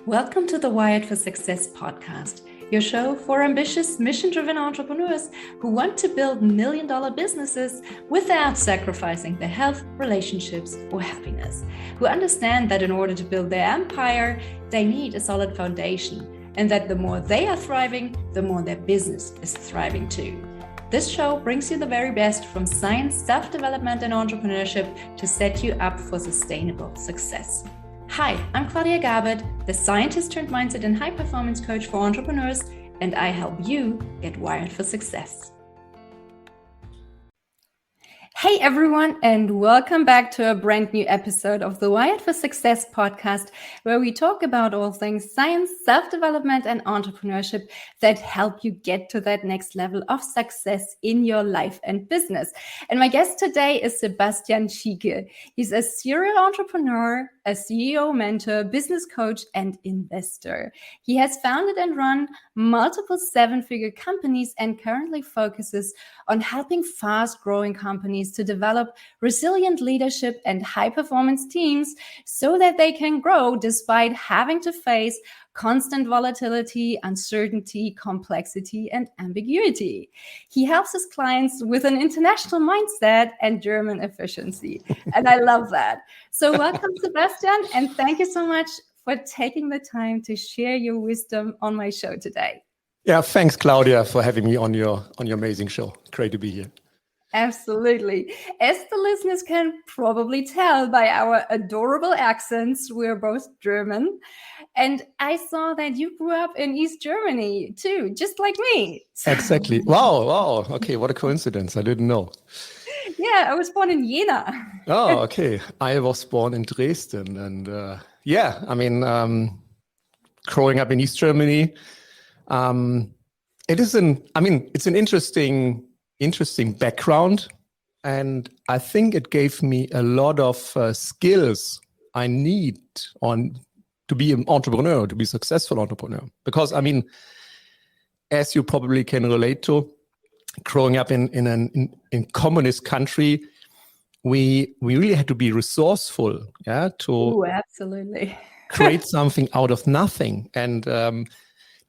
Welcome to the Wired for Success podcast, your show for ambitious, mission-driven entrepreneurs who want to build million-dollar businesses without sacrificing their health, relationships, or happiness, who understand that in order to build their empire, they need a solid foundation, and that the more they are thriving, the more their business is thriving too. This show brings you the very best from science, self-development, and entrepreneurship to set you up for sustainable success. Hi, I'm Claudia Garbutt, the scientist turned mindset and high performance coach for entrepreneurs, and I help you get wired for success. Hey everyone, and welcome back to a brand new episode of the Wired for Success podcast, where we talk about all things science, self-development, and entrepreneurship that help you get to that next level of success in your life and business. And my guest today is Sebastian Schieke. He's a serial entrepreneur, a CEO, mentor, business coach, and investor. He has founded and run multiple seven-figure companies and currently focuses on helping fast-growing companies to develop resilient leadership and high-performance teams so that they can grow despite having to face constant volatility, uncertainty, complexity, and ambiguity. He helps his clients with an international mindset and German efficiency. And I love that. So welcome, Sebastian, and thank you so much for taking the time to share your wisdom on my show today. Yeah, thanks, Claudia, for having me on your amazing show. Great to be here. Absolutely. As the listeners can probably tell by our adorable accents, we're both German. And I saw that you grew up in East Germany too, just like me. Exactly. Wow. Okay, what a coincidence. I didn't know. Yeah, I was born in Jena. Oh, okay. I was born in Dresden. And growing up in East Germany, it's an interesting background, and I think it gave me a lot of skills I need to be an entrepreneur, to be a successful entrepreneur. Because as you probably can relate to, growing up in communist country, we really had to be resourceful, Absolutely. create something out of nothing. And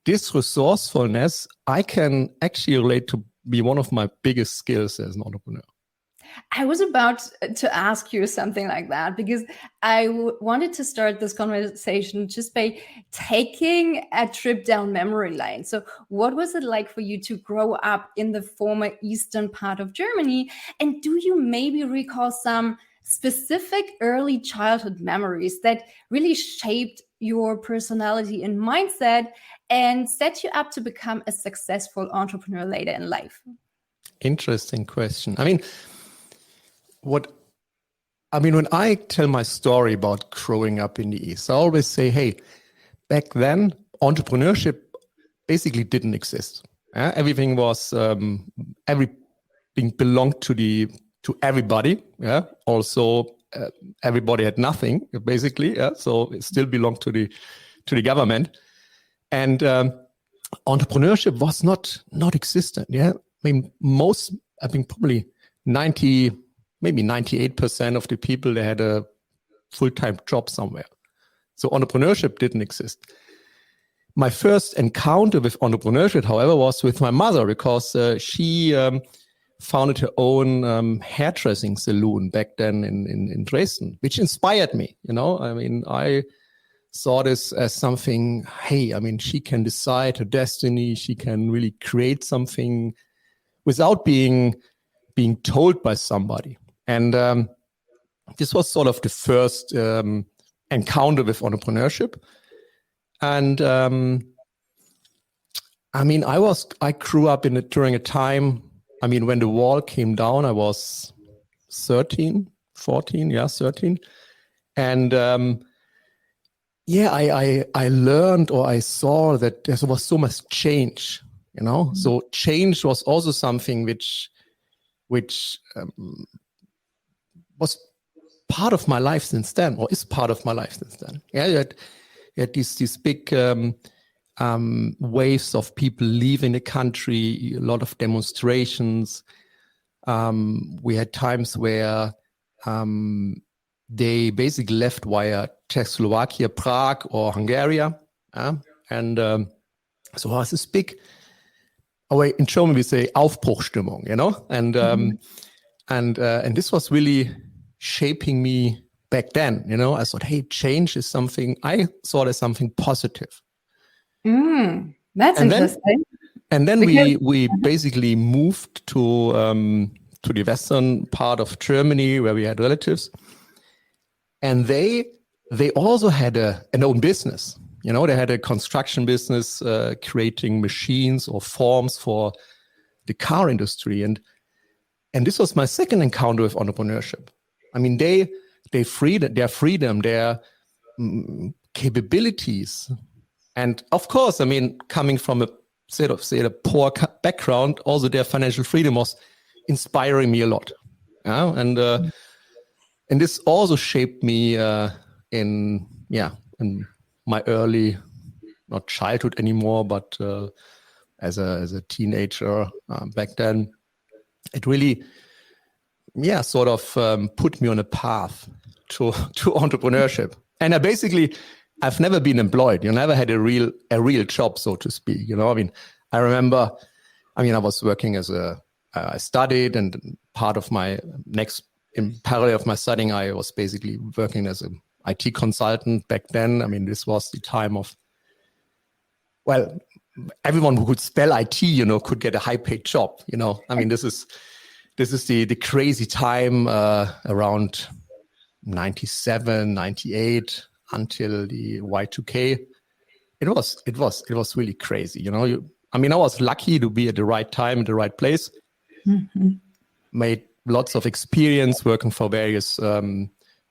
this resourcefulness, I can actually relate to be one of my biggest skills as an entrepreneur. I was about to ask you something like that because I wanted to start this conversation just by taking a trip down memory lane. So what was it like for you to grow up in the former eastern part of Germany? And do you maybe recall some specific early childhood memories that really shaped your personality and mindset and set you up to become a successful entrepreneur later in life? Interesting question. When I tell my story about growing up in the East, I always say, hey, back then, entrepreneurship basically didn't exist. Everything was, everything belonged to everybody. Yeah. Also, everybody had nothing, basically. Yeah. So it still belonged to the government. And entrepreneurship was not existent. Yeah. Probably 98% of the people, they had a full-time job somewhere. So entrepreneurship didn't exist. My first encounter with entrepreneurship, however, was with my mother, because she founded her own hairdressing salon back then in Dresden, which inspired me. I saw this as something, she can decide her destiny. She can really create something without being told by somebody. And this was sort of the first encounter with entrepreneurship. And I grew up during a time, when the wall came down. I was 13. And I learned, or I saw that there was so much change, Mm-hmm. So change was also something which was part of my life since then, or is part of my life since then. Yeah, you had these big waves of people leaving the country, a lot of demonstrations. We had times where they basically left via Czechoslovakia, Prague, or Hungary. And so was this big, in German we say Aufbruchstimmung, and this was really shaping me back then. I thought, hey, change is something I thought as something positive. That's interesting. And then we basically moved to the western part of Germany where we had relatives, and they also had an own business. They had a construction business, creating machines or forms for the car industry, and this was my second encounter with entrepreneurship. I mean, their freedom, their capabilities, and of course, I mean, coming from a poor background, also their financial freedom was inspiring me a lot. And this also shaped me in my early, not childhood anymore, but as a teenager back then. It really, sort of put me on a path to entrepreneurship. And I've never been employed. Never had a real job, so to speak. I mean, I remember, I was working I studied, and part of in parallel of my studying, I was basically working as an IT consultant back then. I mean, this was the time of, everyone who could spell IT, could get a high-paid job. I mean, this is the crazy time around 97, 98 until the Y2K. It was really crazy. I was lucky to be at the right time, at the right place. Mm-hmm. Made lots of experience working for various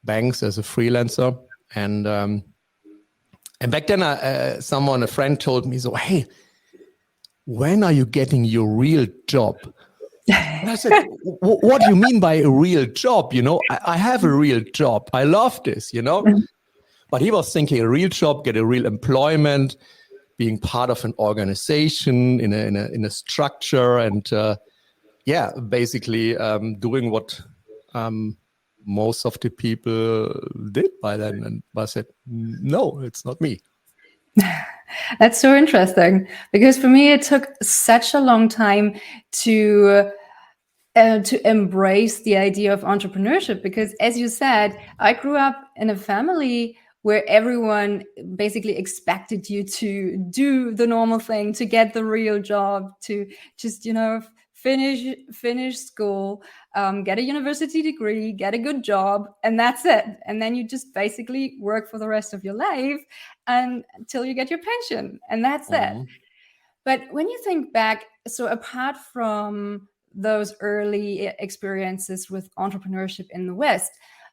banks as a freelancer, and back then, a friend told me, so, hey, when are you getting your real job? And I said, what do you mean by a real job? I have a real job. I love this, But he was thinking a real job, get a real employment, being part of an organization in a structure, and basically doing what most of the people did by then. And I said, no, it's not me. That's so interesting, because for me, it took such a long time to embrace the idea of entrepreneurship, because, as you said, I grew up in a family where everyone basically expected you to do the normal thing, to get the real job, to just, finish school, get a university degree, get a good job, and that's it. And then you just basically work for the rest of your life until you get your pension, and that's it. But when you think back, so apart from those early experiences with entrepreneurship in the West,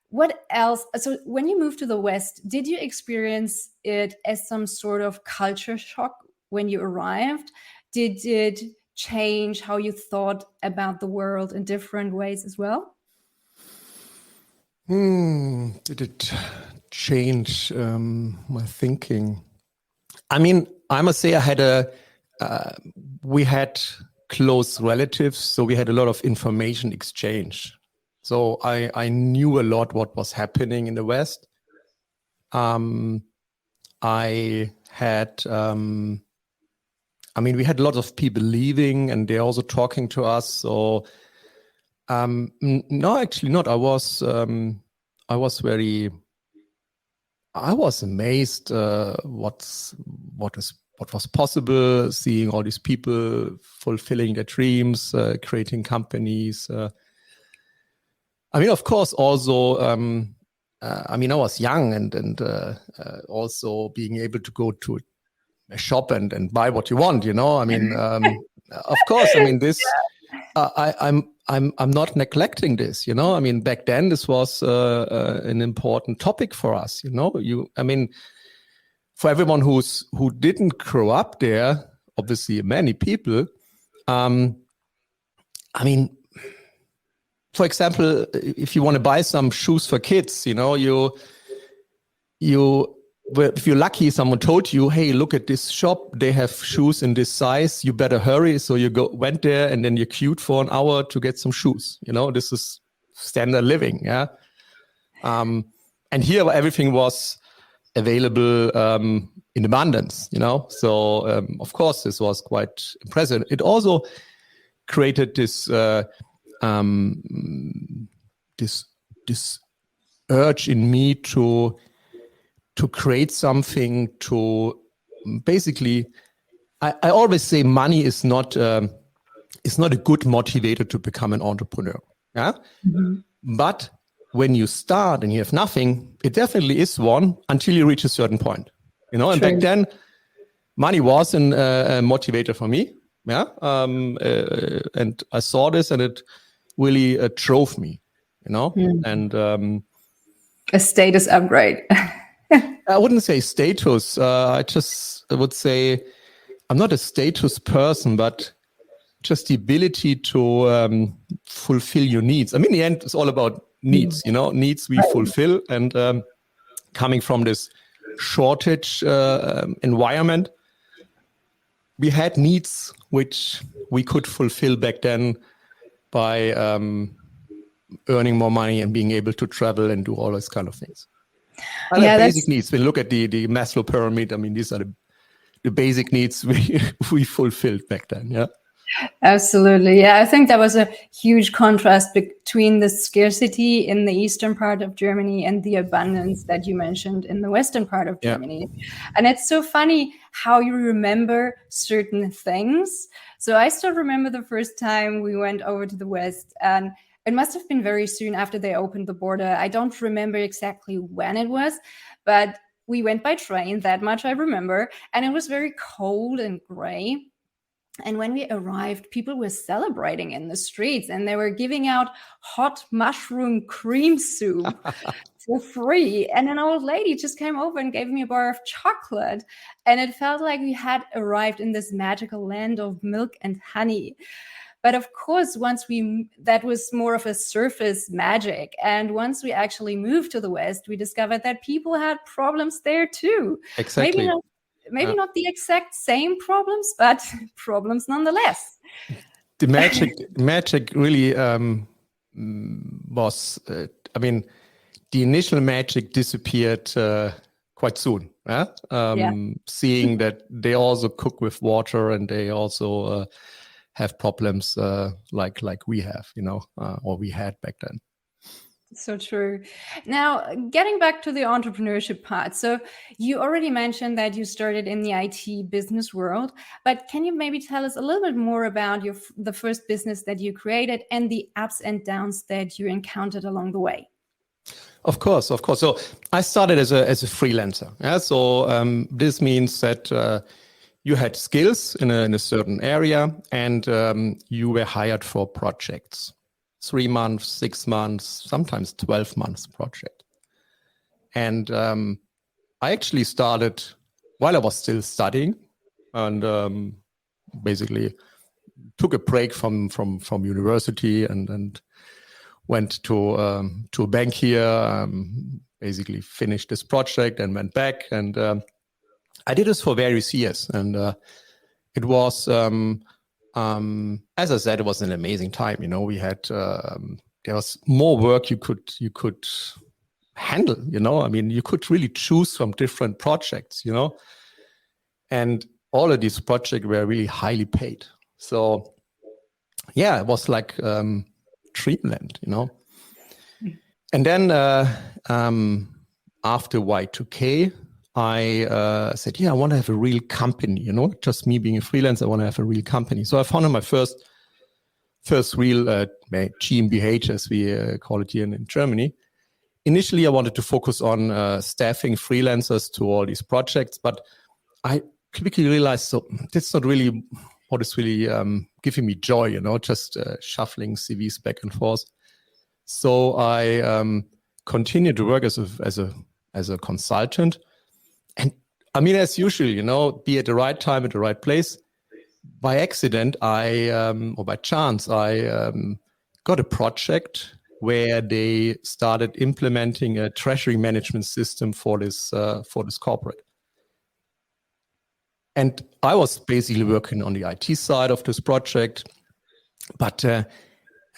what else? So when you moved to the West, did you experience it as some sort of culture shock when you arrived? Did it change how you thought about the world in different ways as well? Did it change my thinking? I mean, I must say we had close relatives, so we had a lot of information exchange. So I knew a lot what was happening in the West. I had, we had a lot of people leaving, and they're also talking to us. So, no, actually not. I was amazed what was possible, seeing all these people fulfilling their dreams, creating companies. Of course, also, I was young, and also being able to go to a shop and buy what you want, of course, this, I'm not neglecting this, back then this was an important topic for us, for everyone who didn't grow up there, obviously many people, for example, if you want to buy some shoes for kids, if you're lucky, someone told you, hey, look at this shop, they have shoes in this size, you better hurry. So you went there, and then you queued for an hour to get some shoes. This is standard living. Yeah. And here everything was available in abundance, So of course, this was quite impressive. It also created this this urge in me to create something. To basically, I always say money is not a good motivator to become an entrepreneur. Yeah, but when you start and you have nothing, it definitely is one until you reach a certain point. And back then, money was a motivator for me. Yeah, and I saw this, and it really drove me. And a status upgrade. I wouldn't say status. I would say I'm not a status person, but just the ability to fulfill your needs. I mean, in the end, it's all about needs. Needs we fulfill, and coming from this shortage environment, we had needs which we could fulfill back then by earning more money and being able to travel and do all those kind of things. Basic needs. When you look at the Maslow pyramid, I mean, these are the basic needs we fulfilled back then. Yeah. Absolutely. Yeah, I think that was a huge contrast between the scarcity in the eastern part of Germany and the abundance that you mentioned in the western part of Germany. And it's so funny how you remember certain things. So I still remember the first time we went over to the West, and it must have been very soon after they opened the border. I don't remember exactly when it was, but we went by train. That much I remember. And it was very cold and gray. And when we arrived, people were celebrating in the streets, and they were giving out hot mushroom cream soup for free. And an old lady just came over and gave me a bar of chocolate. And it felt like we had arrived in this magical land of milk and honey. But of course, that was more of a surface magic. And once we actually moved to the West, we discovered that people had problems there too. Exactly. Maybe not the exact same problems, but problems nonetheless. The magic really was, the initial magic disappeared quite soon. Seeing that they also cook with water, and they also have problems like we have, or we had back then. So true. Now, getting back to the entrepreneurship part. So you already mentioned that you started in the IT business world, but can you maybe tell us a little bit more about the first business that you created and the ups and downs that you encountered along the way? Of course. So I started as a freelancer. Yeah. So this means that you had skills in a certain area, and you were hired for projects. 3 months, 6 months, sometimes 12 months project. And I actually started while I was still studying, and basically took a break from university and went to a bank here, basically finished this project and went back. And I did this for various years. And it was... as I said, it was an amazing time. We had there was more work you could handle. You could really choose from different projects. And all of these projects were really highly paid. So yeah, it was like dreamland. And then after Y2K, I said, I want to have a real company, just me being a freelancer, I want to have a real company. So I founded my first real GmbH, as we call it here in Germany. Initially, I wanted to focus on staffing freelancers to all these projects, but I quickly realized, so that's not really what is really giving me joy, just shuffling CVs back and forth. So I continued to work as a consultant. And as usual, be at the right time, at the right place. By accident, or by chance, I got a project where they started implementing a treasury management system for this corporate. And I was basically working on the IT side of this project, but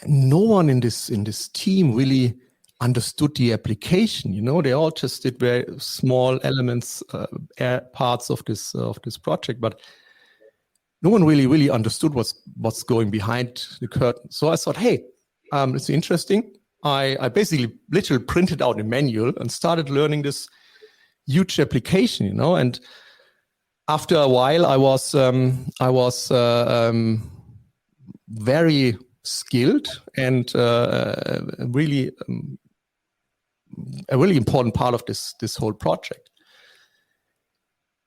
no one in this team really understood the application. They all just did very small elements, parts of this project, but no one really understood what's going behind the curtain. So I thought, hey, it's interesting. I basically literally printed out a manual and started learning this huge application, and after a while I was very skilled and really a really important part of this whole project.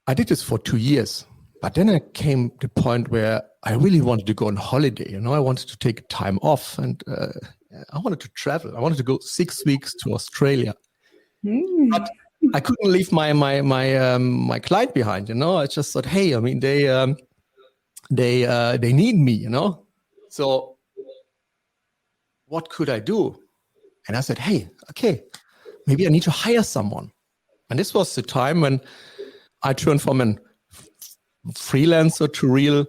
I did this for 2 years, but then I came to the point where I really wanted to go on holiday. I wanted to take time off, and I wanted to travel. I wanted to go 6 weeks to Australia, but I couldn't leave my client behind. I just thought, hey, I mean, they need me. So what could I do? And I said, hey, okay, maybe I need to hire someone. And this was the time when I turned from a freelancer to real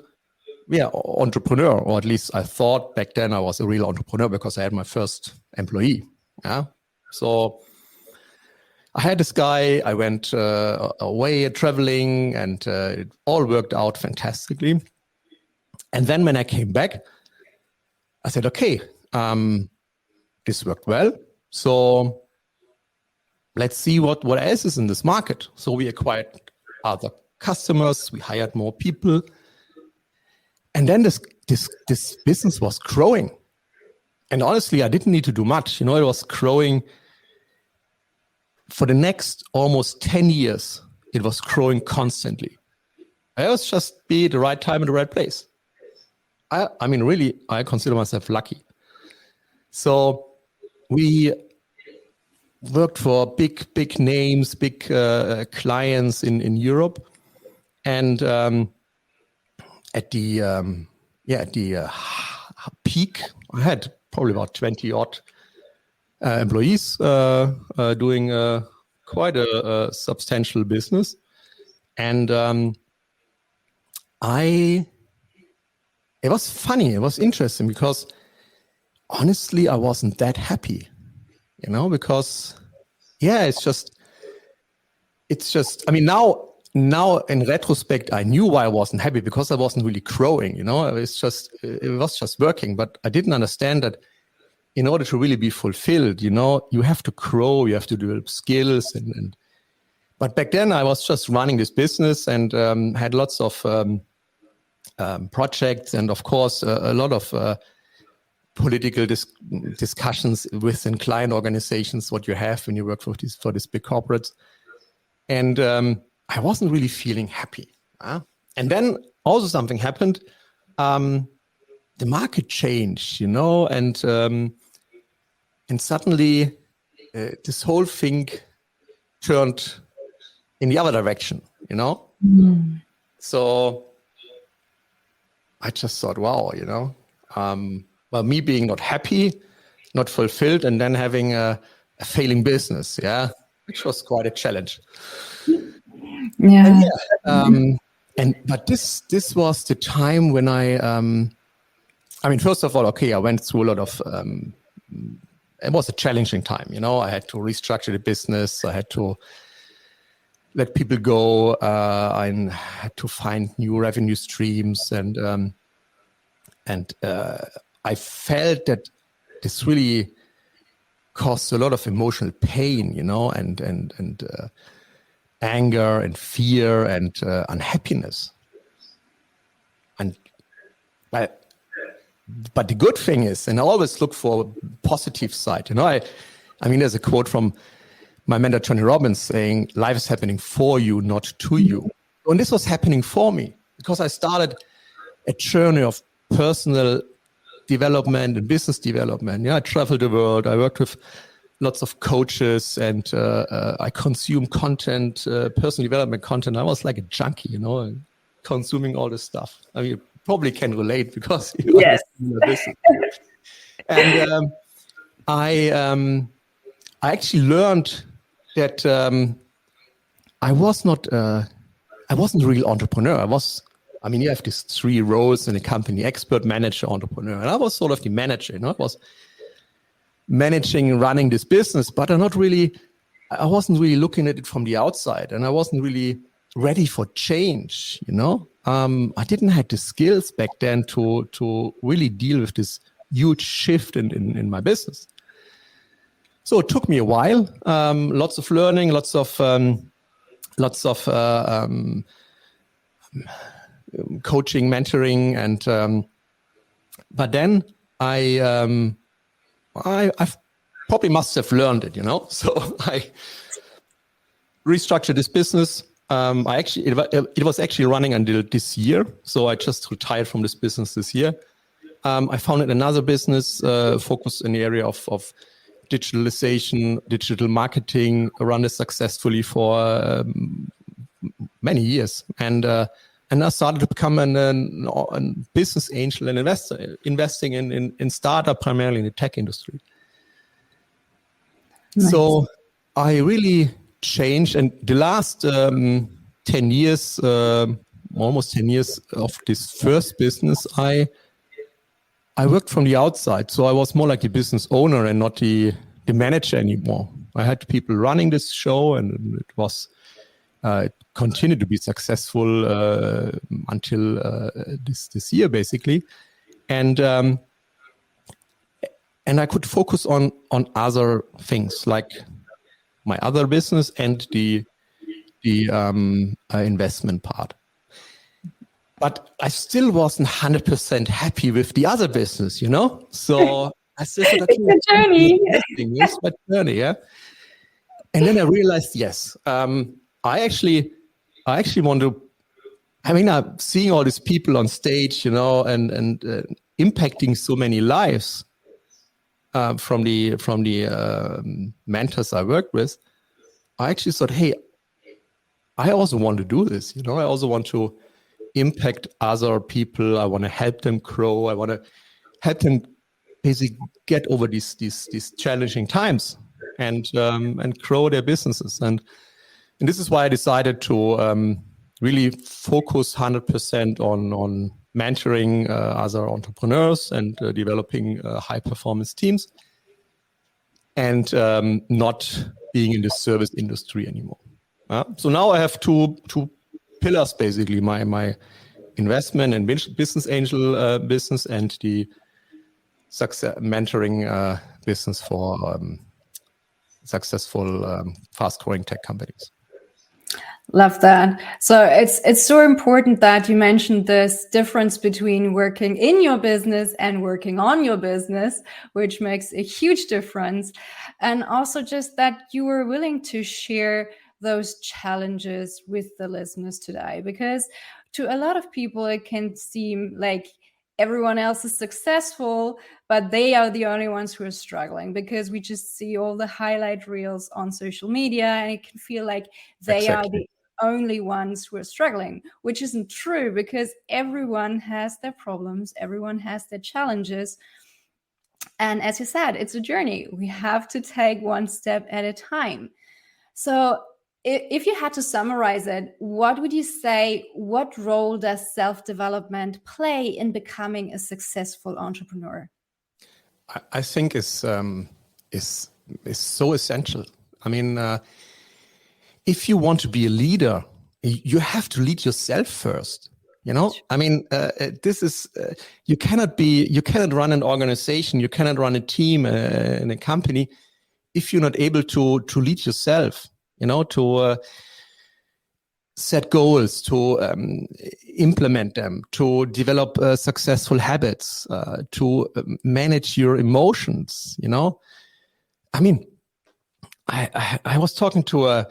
entrepreneur, or at least I thought back then I was a real entrepreneur because I had my first employee. Yeah. So I had this guy, I went away traveling, and it all worked out fantastically. And then when I came back, I said, okay, this worked well. So let's see what else is in this market. So we acquired other customers, we hired more people. And then this business was growing. And honestly, I didn't need to do much. It was growing for the next almost 10 years. It was growing constantly. I was just be at the right time in the right place. I mean, really, I consider myself lucky. So we worked for big names, big clients in Europe. And at the peak, I had probably about 20 odd employees doing quite a substantial business. And it was funny, it was interesting, because honestly, I wasn't that happy, because it's just, I mean, now in retrospect, I knew why I wasn't happy, because I wasn't really growing, it was just working, but I didn't understand that in order to really be fulfilled, you have to grow, you have to develop skills. But back then I was just running this business and had lots of projects, and of course a lot of political discussions within client organizations, what you have when you work for these big corporates. And I wasn't really feeling happy. And then also something happened. The market changed, and suddenly this whole thing turned in the other direction, So I just thought, wow, well, me being not happy, not fulfilled, and then having a failing business, which was quite a challenge. Yeah. But this was the time when I mean, first of all, okay, I went through a lot of, it was a challenging time, I had to restructure the business. I had to let people go. I had to find new revenue streams, and I felt that this really caused a lot of emotional pain, and anger and fear and unhappiness. But the good thing is, and I always look for a positive side, I mean, there's a quote from my mentor, Tony Robbins, saying, life is happening for you, not to you. And this was happening for me because I started a journey of personal development and business development. I traveled the world. I worked with lots of coaches, and I consumed content, personal development content. I was like a junkie, consuming all this stuff. I mean, you probably can relate because you yes. understand the business. And I actually learned that I wasn't a real entrepreneur. You have these 3 roles in a company: expert, manager, entrepreneur. And I was sort of the manager, I was managing, running this business, but I wasn't really looking at it from the outside, and I wasn't really ready for change, I didn't have the skills back then to really deal with this huge shift in my business. So it took me a while, lots of learning, lots of coaching, mentoring, and but then I probably must have learned it, So I restructured this business. It was actually running until this year, so I just retired from this business this year. I founded another business focused in the area of digitalization, digital marketing. I run this successfully for many years, and I started to become a business angel and investor, investing in startup, primarily in the tech industry. Nice. So I really changed, and the last 10 years, almost 10 years of this first business, I worked from the outside. So I was more like the business owner and not the manager anymore. I had people running this show, and it continued to be successful until this year, basically. And I could focus on other things, like my other business and the investment part. But I still wasn't 100% happy with the other business, So I still thought, okay, it's a journey. It's my journey, yeah. And then I realized, yes, I actually want to. I mean, I'm seeing all these people on stage, and impacting so many lives from the mentors I worked with. I actually thought, hey, I also want to do this. I also want to impact other people. I want to help them grow. I want to help them basically get over these challenging times and grow their businesses. And this is why I decided to really focus 100% on mentoring other entrepreneurs and developing high performance teams, and not being in the service industry anymore. So now I have two pillars, basically, my investment and business angel business, and the success mentoring business for successful fast-growing tech companies. Love that. So it's so important that you mentioned this difference between working in your business and working on your business, which makes a huge difference. And also just that you were willing to share those challenges with the listeners today, because to a lot of people, it can seem like everyone else is successful, but they are the only ones who are struggling, because we just see all the highlight reels on social media, and it can feel like they are the only ones who are struggling, which isn't true, because everyone has their problems, everyone has their challenges. And as you said, it's a journey. We have to take one step at a time. So if you had to summarize it, what would you say, what role does self-development play in becoming a successful entrepreneur? I think is so essential. I mean, if you want to be a leader, you have to lead yourself first. I mean, this is you cannot run an organization, you cannot run a team in a company if you're not able to lead yourself. To set goals, to implement them, to develop successful habits, to manage your emotions. I mean, I was talking to a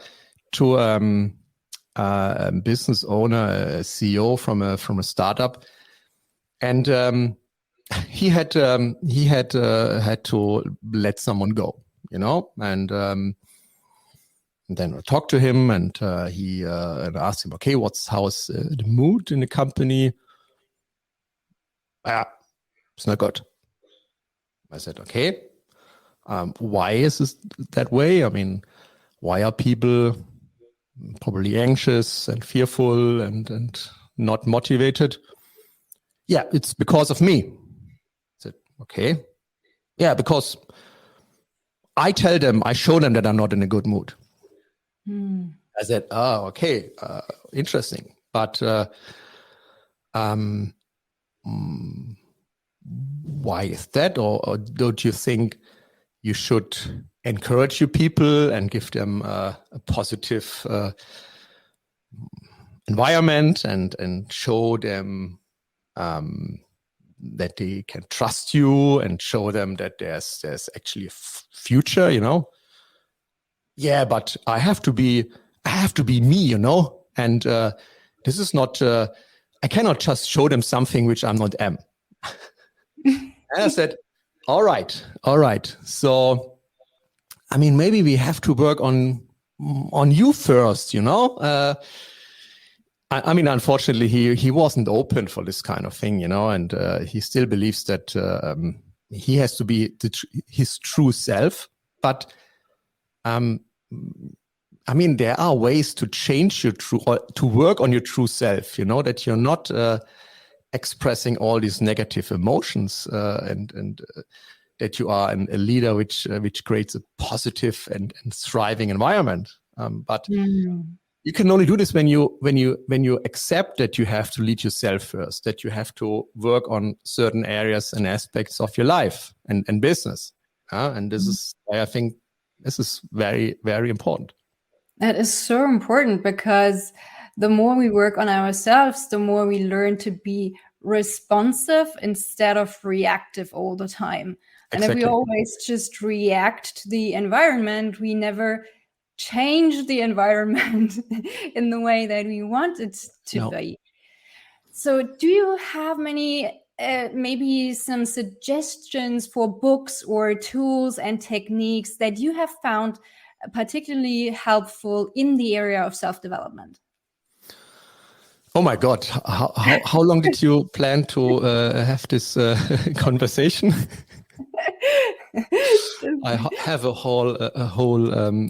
business owner, a CEO from a startup, and he had to let someone go, and then I talked to him, and he asked him, okay, how's the mood in the company? It's not good. I said, okay, why is this that way? I mean, why are people probably anxious and fearful and not motivated? Yeah, it's because of me. I said, okay. Yeah, because I show them that I'm not in a good mood. Hmm. I said, oh, okay, interesting. But why is that? Or don't you think you should encourage your people and give them a positive environment and show them that they can trust you and show them that there's actually a future, Yeah, but I have to be me, and this is not, I cannot just show them something which I'm not am. And I said, all right. So, I mean, maybe we have to work on you first, I mean, unfortunately, he wasn't open for this kind of thing, and he still believes that he has to be his true self. But I mean, there are ways to change your or to work on your true self, that you're not expressing all these negative emotions and that you are a leader which creates a positive and thriving environment. But you can only do this when you accept that you have to lead yourself first, that you have to work on certain areas and aspects of your life and business. And this is why I think this is very, very important. That is so important, because the more we work on ourselves, the more we learn to be responsive instead of reactive all the time. And Exactly. if we always just react to the environment, we never change the environment in the way that we want it to be. So do you have maybe some suggestions for books or tools and techniques that you have found particularly helpful in the area of self-development? Oh my God! How long did you plan to have this conversation? I have a whole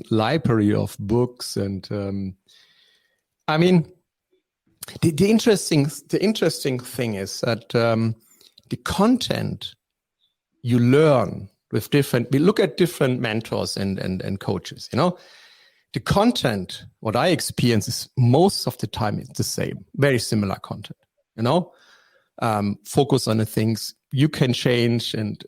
library of books, and I mean, the interesting thing is that the content you learn with we look at different mentors and coaches, the content, what I experience is most of the time it's the same, very similar content, focus on the things you can change and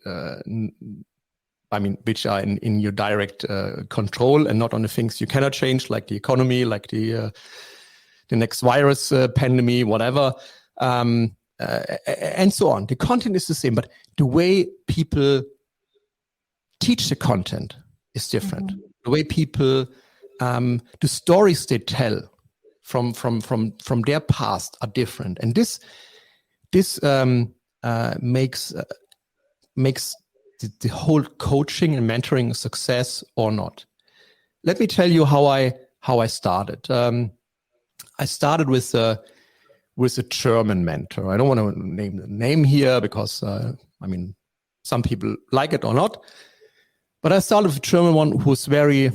I mean, which are in your direct control, and not on the things you cannot change, like the economy, like the next virus pandemic, whatever, and so on. The content is the same, but the way people teach the content is different. The way people, the stories they tell from their past are different, and this makes the whole coaching and mentoring a success or not. Let me tell you how I started. I started with a German mentor. I don't want to name the name here because I mean, some people like it or not. But I started with a German one who's very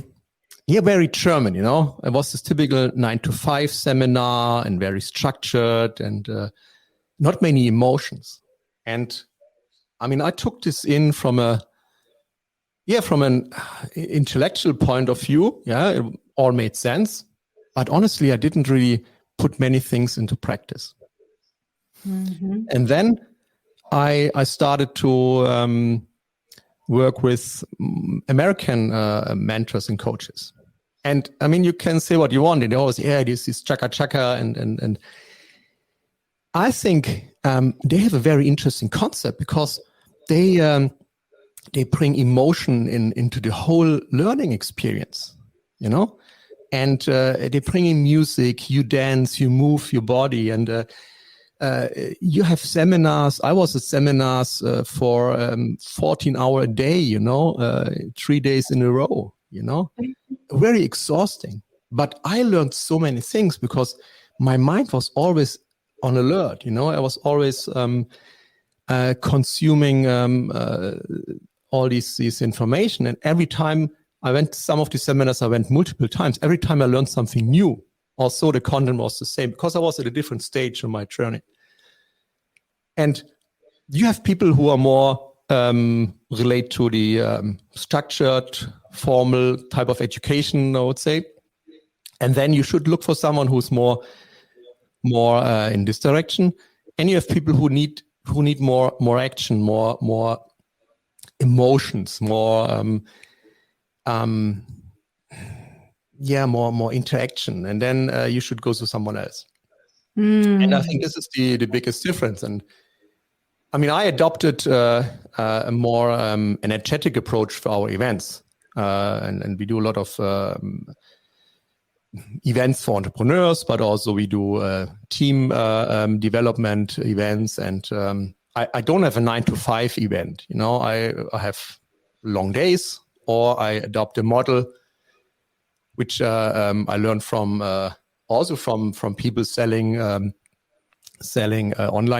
German. It was this typical 9-to-5 seminar and very structured and not many emotions. And I mean, I took this in from an intellectual point of view. Yeah, it all made sense. But honestly, I didn't really put many things into practice. And then I started to work with American mentors and coaches. And I mean, you can say what you want. And they always, this is chaka and I think they have a very interesting concept because they bring emotion into the whole learning experience, and they bring in music, you dance, you move your body, and you have seminars. I was at seminars for 14-hour a day, 3 days in a row, very exhausting. But I learned so many things because my mind was always on alert. I was always consuming all this information. And every time I went to some of the seminars, I went multiple times. Every time I learned something new. Also, the content was the same because I was at a different stage in my journey. And you have people who are more relate to the structured, formal type of education, I would say. And then you should look for someone who's more in this direction. And you have people who need more action, more emotions, more interaction. And then you should go to someone else. And I think this is the biggest difference. And I mean, I adopted a more energetic approach for our events. And we do a lot of events for entrepreneurs, but also we do team development events. And I don't have a 9-to-5 event. I have long days, or I adopt a model which I learned from people selling online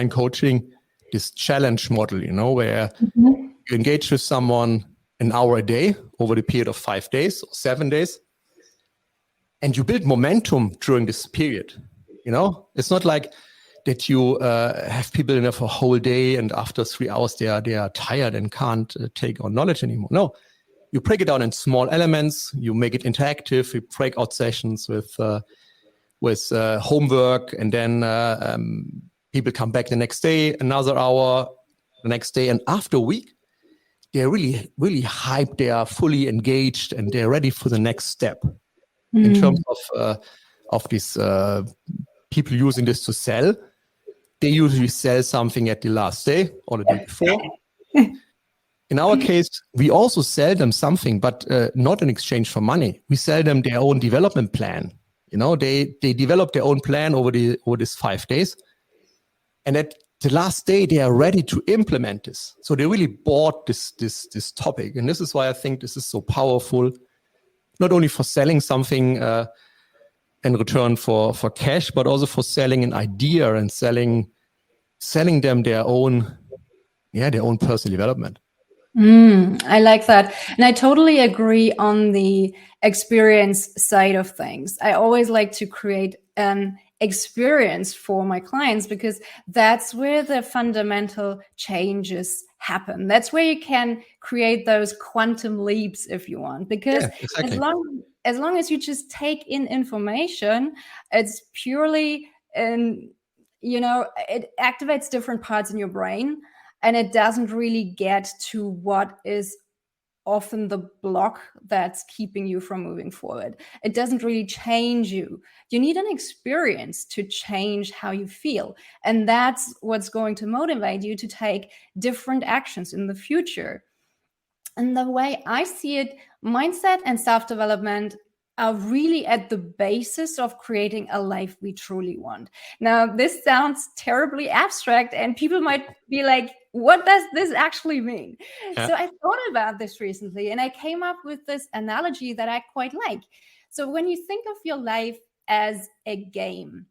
coaching. This challenge model, where you engage with someone an hour a day over the period of 5 days or 7 days, and you build momentum during this period. It's not like that you have people in there for a whole day, and after 3 hours they are tired and can't take on knowledge anymore. No, you break it down in small elements. You make it interactive. You break out sessions with homework, and then people come back the next day, another hour, the next day, and after a week, they're really, really hyped. They are fully engaged, and they're ready for the next step. In terms of these people using this to sell, they usually sell something at the last day or the day before. In our case, we also sell them something, but not in exchange for money. We sell them their own development plan. They develop their own plan over these 5 days. And at the last day, they are ready to implement this. So they really bought this topic. And this is why I think this is so powerful, not only for selling something in return for cash, but also for selling an idea and selling them their own personal development. I like that. And I totally agree on the experience side of things. I always like to create an experience for my clients, because that's where the fundamental changes happen. That's where you can create those quantum leaps, if you want, because exactly. as long as you just take in information, it's purely it activates different parts in your brain, and it doesn't really get to what is often the block that's keeping you from moving forward. It doesn't really change you. You need an experience to change how you feel. And that's what's going to motivate you to take different actions in the future. And the way I see it, mindset and self-development are really at the basis of creating a life we truly want. Now, this sounds terribly abstract, and people might be like, what does this actually mean? Yeah. So I thought about this recently, and I came up with this analogy that I quite like. So when you think of your life as a game,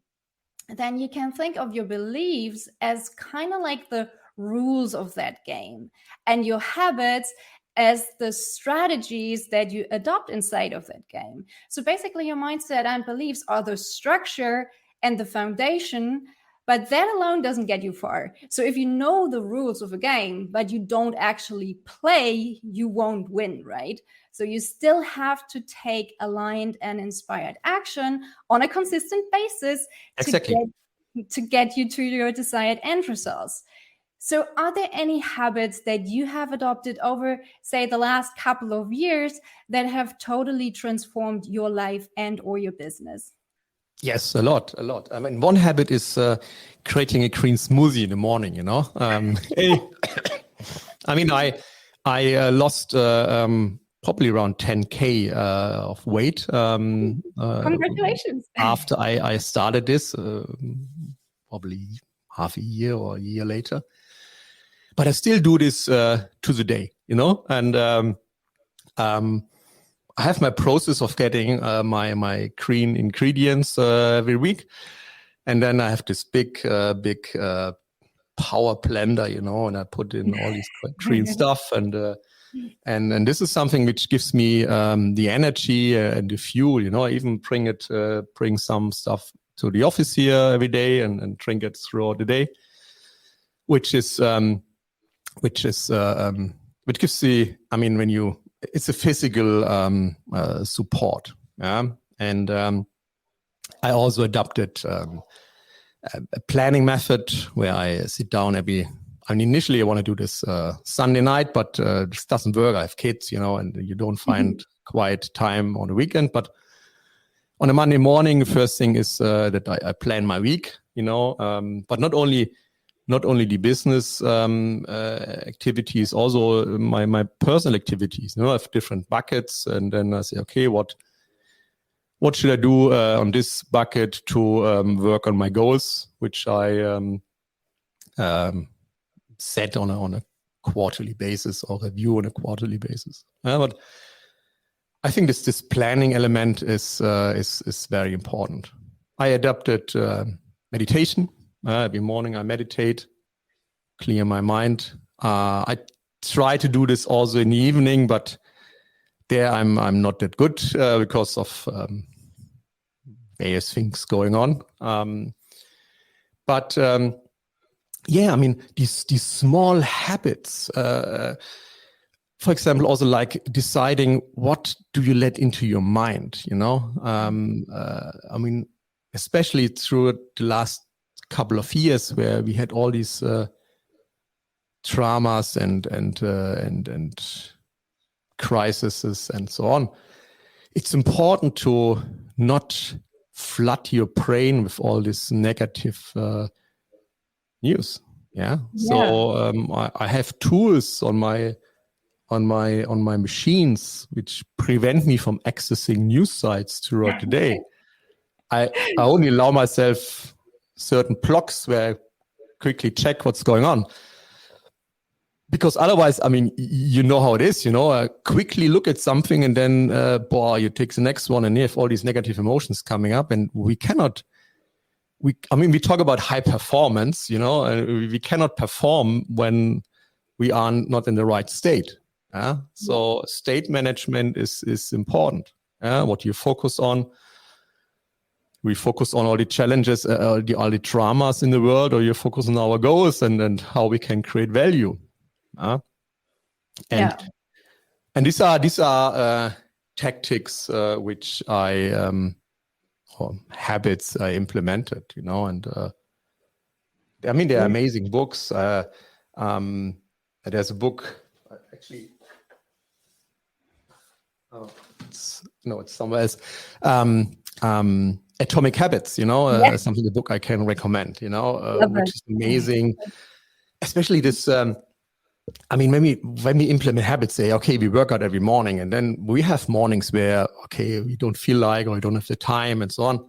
then you can think of your beliefs as kind of like the rules of that game, and your habits as the strategies that you adopt inside of that game. So basically your mindset and beliefs are the structure and the foundation, but that alone doesn't get you far. So if you know the rules of a game, but you don't actually play, you won't win, right? So you still have to take aligned and inspired action on a consistent basis to get you to your desired end results. So are there any habits that you have adopted over, say, the last couple of years that have totally transformed your life and or your business? Yes, a lot. I mean, one habit is creating a green smoothie in the morning, I mean, I lost probably around 10K of weight. Congratulations. After I started this, probably half a year or a year later. But I still do this to the day, and I have my process of getting my green ingredients every week. And then I have this big power blender, and I put in all this green stuff. And this is something which gives me the energy and the fuel, I even bring some stuff to the office here every day and drink it throughout the day, which is which is which gives it's a physical support. Yeah, and I also adopted a planning method where I sit down initially I want to do this Sunday night, but this doesn't work. I have kids, and you don't find quiet time on the weekend. But on a Monday morning, the first thing is that I plan my week, but not only the business activities, also my personal activities. I have different buckets, and then I say, okay, what should I do on this bucket to work on my goals, which I set on a quarterly basis or review on a quarterly basis. But I think this planning element is very important. I adopted meditation. Every morning I meditate, clear my mind. I try to do this also in the evening, but there I'm not that good because of various things going on. But these small habits, for example, also like deciding what do you let into your mind, especially through the last couple of years where we had all these traumas and crises and so on. It's important to not flood your brain with all this negative news. Yeah. So I have tools on my machines which prevent me from accessing news sites throughout the day. I only allow myself certain blocks where I quickly check what's going on. Because otherwise, you know how it is, quickly look at something and then, you take the next one and you have all these negative emotions coming up, and we talk about high performance, we cannot perform when we are not in the right state. So state management is important. What you focus on. We focus on all the challenges, all the dramas in the world, or you focus on our goals and how we can create value. And these are tactics which or habits I implemented, and there are amazing books. There's a book actually. It's somewhere else. Atomic Habits, something, a book I can recommend, which is amazing. Especially this. Maybe when we implement habits, say, okay, we work out every morning, and then we have mornings where, okay, we don't feel like, or we don't have the time, and so on.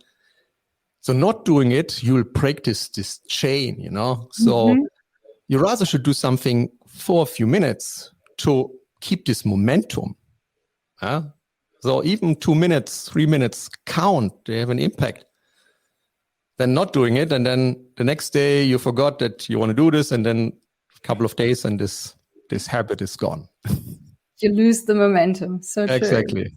So not doing it, you'll break this chain, So you rather should do something for a few minutes to keep this momentum. So even 2 minutes, 3 minutes count. They have an impact. Then not doing it, and then the next day you forgot that you want to do this, and then couple of days and this habit is gone. You lose the momentum. So true. Exactly.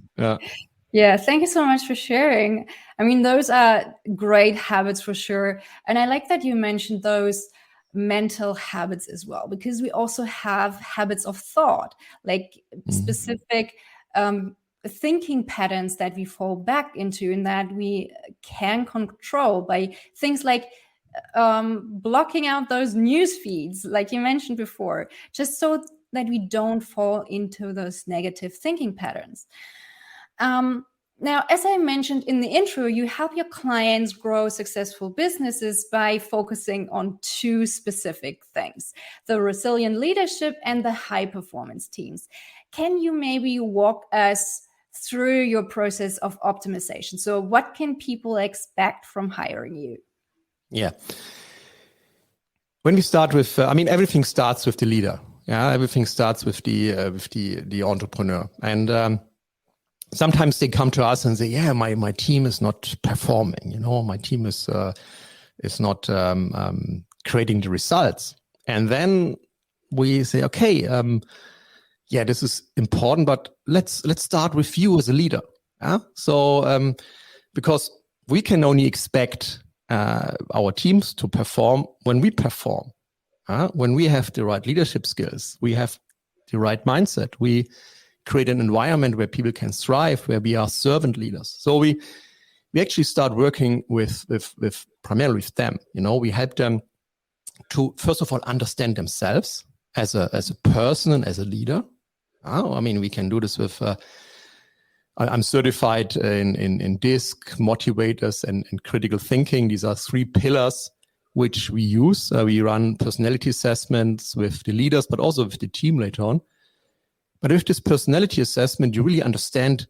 Yeah. Thank you so much for sharing. Those are great habits for sure. And I like that you mentioned those mental habits as well, because we also have habits of thought, like specific thinking patterns that we fall back into and that we can control by things like blocking out those news feeds, like you mentioned before, just so that we don't fall into those negative thinking patterns. Now, as I mentioned in the intro, you help your clients grow successful businesses by focusing on two specific things: the resilient leadership and the high performance teams. Can you maybe walk us through your process of optimization? So what can people expect from hiring you? Yeah. When we start with, everything starts with the leader. Yeah, everything starts with the entrepreneur. And sometimes they come to us and say, "Yeah, my team is not performing. My team is not creating the results." And then we say, "Okay, this is important, but let's start with you as a leader." So because we can only expect our teams to perform when we perform. When we have the right leadership skills, we have the right mindset, we create an environment where people can thrive, where we are servant leaders. So we actually start working with primarily with them. We help them to, first of all, understand themselves as a person and as a leader. We can do this with, I'm certified in DISC, motivators, and critical thinking. These are 3 pillars which we use. We run personality assessments with the leaders, but also with the team later on. But with this personality assessment, you really understand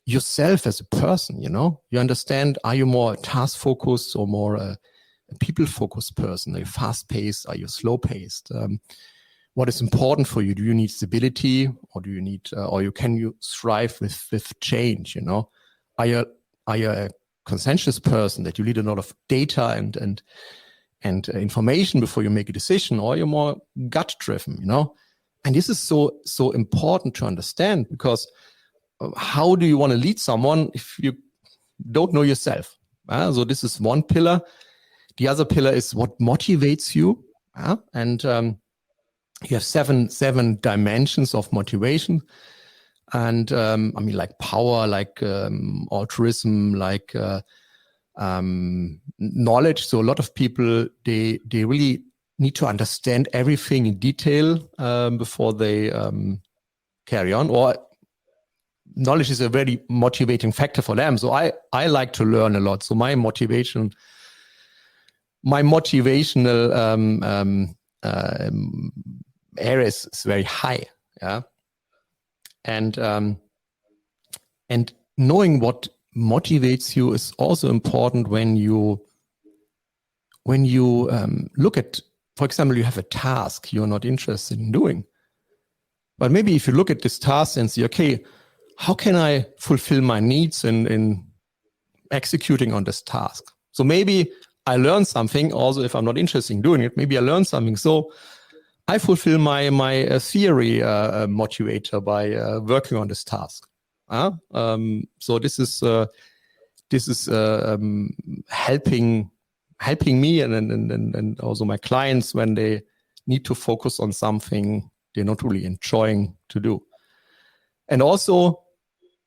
yourself as a person, You understand, are you more task-focused or more a people-focused person? Are you fast-paced? Are you slow-paced? What is important for you? Do you need stability, or do you need, can you thrive with change? Are you a conscientious person that you need a lot of data and information before you make a decision, or you're more gut-driven? And this is so important to understand, because how do you want to lead someone if you don't know yourself? So this is one pillar. The other pillar is what motivates you, and you have seven dimensions of motivation, and like power, like altruism, like knowledge. So a lot of people they really need to understand everything in detail before they carry on. Or knowledge is a very motivating factor for them. So I like to learn a lot. So my motivational area is very high. Yeah. And knowing what motivates you is also important when you look at, for example, you have a task you're not interested in doing. But maybe if you look at this task and see, okay, how can I fulfill my needs in executing on this task? So maybe I learn something also if I'm not interested in doing it. Maybe I learn something. So I fulfill my theory motivator by working on this task. So this is helping me and also my clients when they need to focus on something they're not really enjoying to do. And also,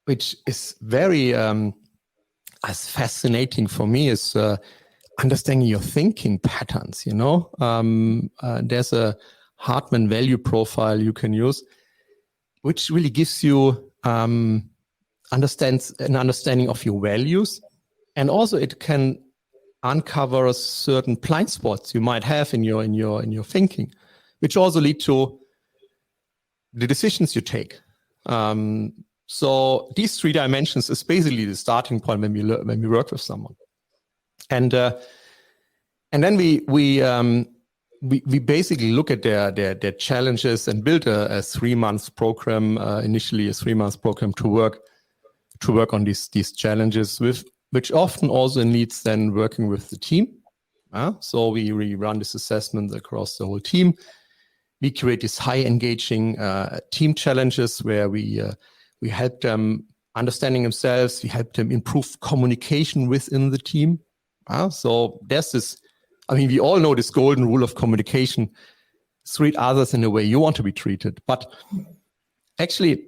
which is very as fascinating for me, is understanding your thinking patterns. There's a Hartman value profile you can use, which really gives you an understanding of your values, and also it can uncover certain blind spots you might have in your thinking, which also lead to the decisions you take. So these 3 dimensions is basically the starting point when we work with someone, and then we basically look at their challenges and build a 3-month program, initially a 3-month program to work on these challenges, which often also needs then working with the team. So we run this assessment across the whole team. We create these high engaging team challenges where we help them understanding themselves. We help them improve communication within the team. So there's this, we all know this golden rule of communication: treat others in the way you want to be treated. But actually,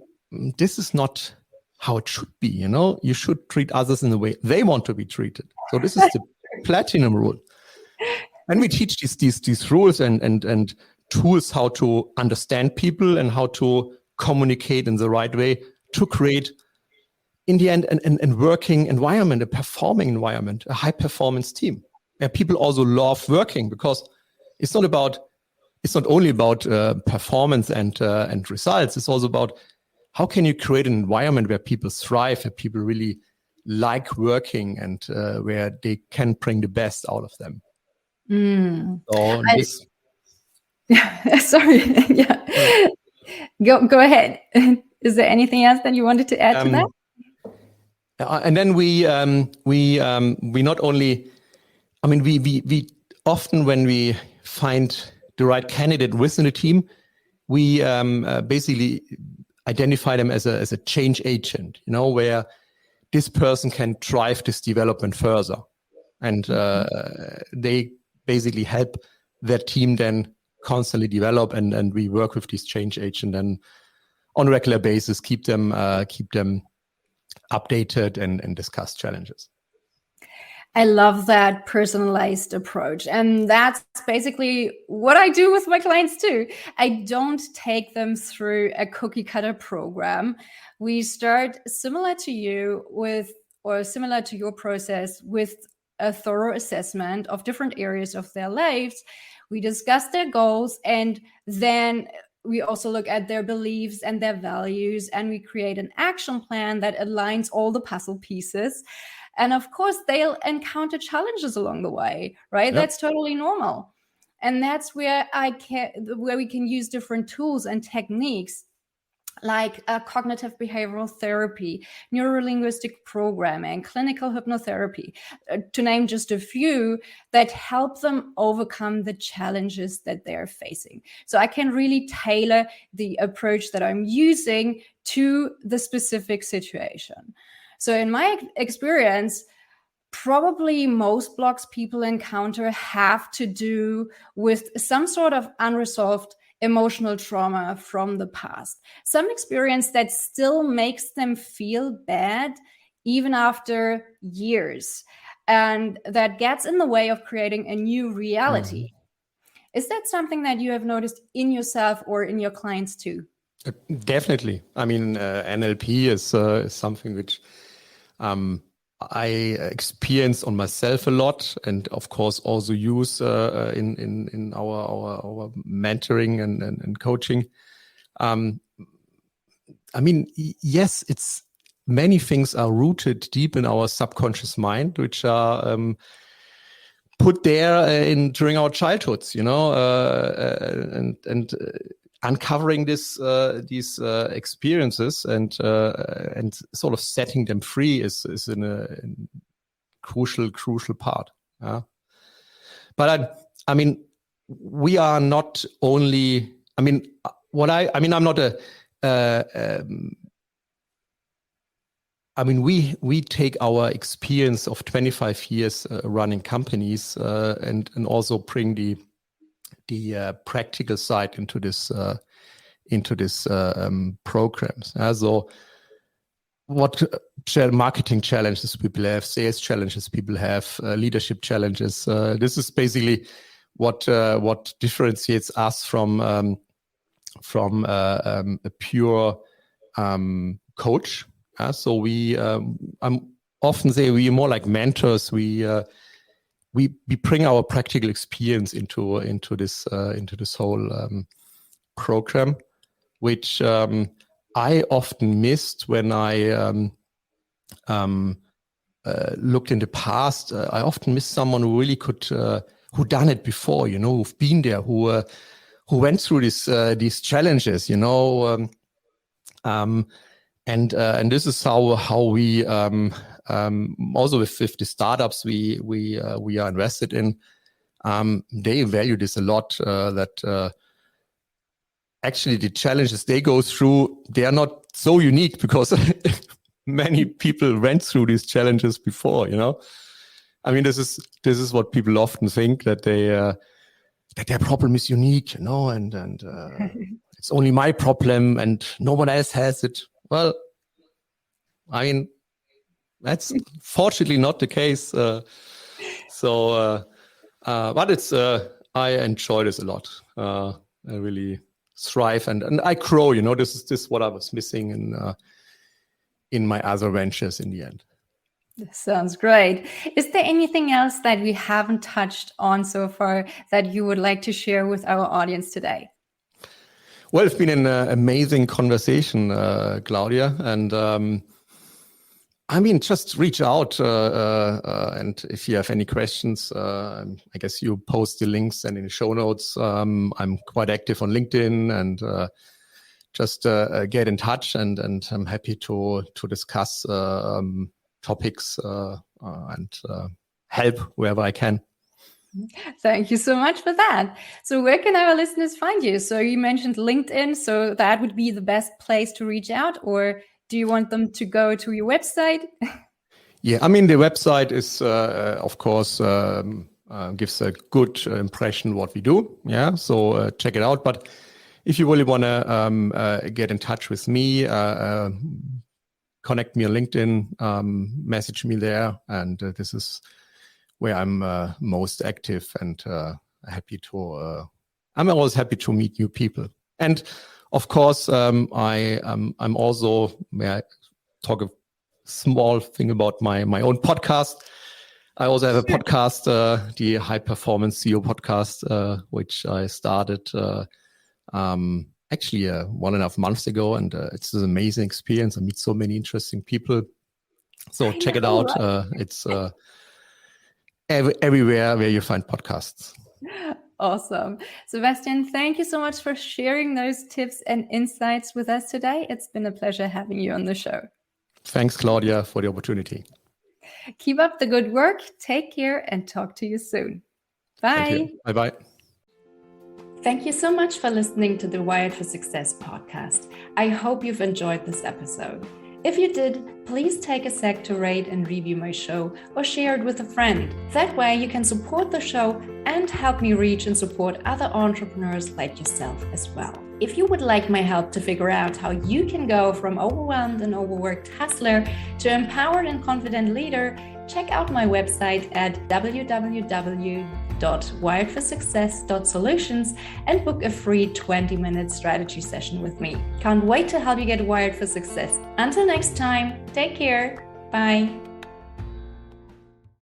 this is not how it should be. You should treat others in the way they want to be treated. So this is the platinum rule. And we teach these rules and tools how to understand people and how to communicate in the right way to create, in the end, an working environment, a performing environment, a high performance team. And people also love working, because it's not only about performance and results. It's also about how can you create an environment where people thrive, where people really like working, and where they can bring the best out of them. So sorry. Yeah. Go ahead. Is there anything else that you wanted to add to that? And then we not only, we often, when we find the right candidate within the team, we basically identify them as a change agent, where this person can drive this development further, and they basically help their team then constantly develop, and we work with these change agents and on a regular basis keep them updated and discuss challenges. I love that personalized approach. And that's basically what I do with my clients too. I don't take them through a cookie cutter program. We start similar to you or similar to your process with a thorough assessment of different areas of their lives. We discuss their goals, and then we also look at their beliefs and their values, and we create an action plan that aligns all the puzzle pieces. And of course, they'll encounter challenges along the way, right? Yep. That's totally normal. And that's where where we can use different tools and techniques like cognitive behavioral therapy, neurolinguistic programming, clinical hypnotherapy, to name just a few, that help them overcome the challenges that they're facing. So I can really tailor the approach that I'm using to the specific situation. So in my experience, probably most blocks people encounter have to do with some sort of unresolved emotional trauma from the past, some experience that still makes them feel bad even after years, and that gets in the way of creating a new reality. Is that something that you have noticed in yourself or in your clients too? Definitely. I mean, NLP is something which I experience on myself a lot, and of course also use in our mentoring and coaching. I mean, yes, it's many things are rooted deep in our subconscious mind, which are put there during our childhoods, and uncovering these experiences and sort of setting them free is a crucial part. Yeah. But I mean, we are not only. I mean, I'm not a. I mean, we take our experience of 25 years running companies and also bring the practical side into this programs. So what marketing challenges people have, sales challenges people have, leadership challenges. This is basically what differentiates us from a pure coach. So I'm often say we are more like mentors. We bring our practical experience into this whole program, which I often missed when I looked in the past. I often missed someone who really could, who done it before, who've been there, who went through these challenges, and this is how we also with the startups we are invested in. They value this a lot. That actually the challenges they go through, they are not so unique because many people went through these challenges before. I mean, this is what people often think, that that their problem is unique, and it's only my problem and no one else has it. Well, I mean, that's fortunately not the case. But it's I enjoy this a lot. I really thrive and I grow. This is what I was missing in my other ventures in the end. This sounds great. Is there anything else that we haven't touched on so far that you would like to share with our audience today? Well, it's been an amazing conversation, Claudia, and I mean, just reach out, and if you have any questions, I guess you post the links and in the show notes. I'm quite active on LinkedIn, and just get in touch, and I'm happy to discuss topics and help wherever I can. Thank you so much for that. So where can our listeners find you? So you mentioned LinkedIn, so that would be the best place to reach out, or do you want them to go to your website? Yeah, I mean, the website is, of course, gives a good impression what we do. Yeah, so check it out. But if you really want to get in touch with me, connect me on LinkedIn, message me there, and this is where I'm most active and happy to. I'm always happy to meet new people, and of course, I'm also. May I talk a small thing about my own podcast? I also have a podcast, the High Performance CEO podcast, which I started actually 1.5 months ago, and it's an amazing experience. I meet so many interesting people. So check it out. Right? It's everywhere where you find podcasts. Awesome. Sebastian, thank you so much for sharing those tips and insights with us today. It's been a pleasure having you on the show. Thanks, Claudia, for the opportunity. Keep up the good work. Take care and talk to you soon. Bye. Bye-bye. Thank you so much for listening to the Wired for Success podcast. I hope you've enjoyed this episode. If you did, please take a sec to rate and review my show or share it with a friend. That way you can support the show and help me reach and support other entrepreneurs like yourself as well. If you would like my help to figure out how you can go from overwhelmed and overworked hustler to empowered and confident leader, check out my website at www.wiredforsuccess.solutions and book a free 20-minute strategy session with me. Can't wait to help you get wired for success. Until next time, take care. Bye.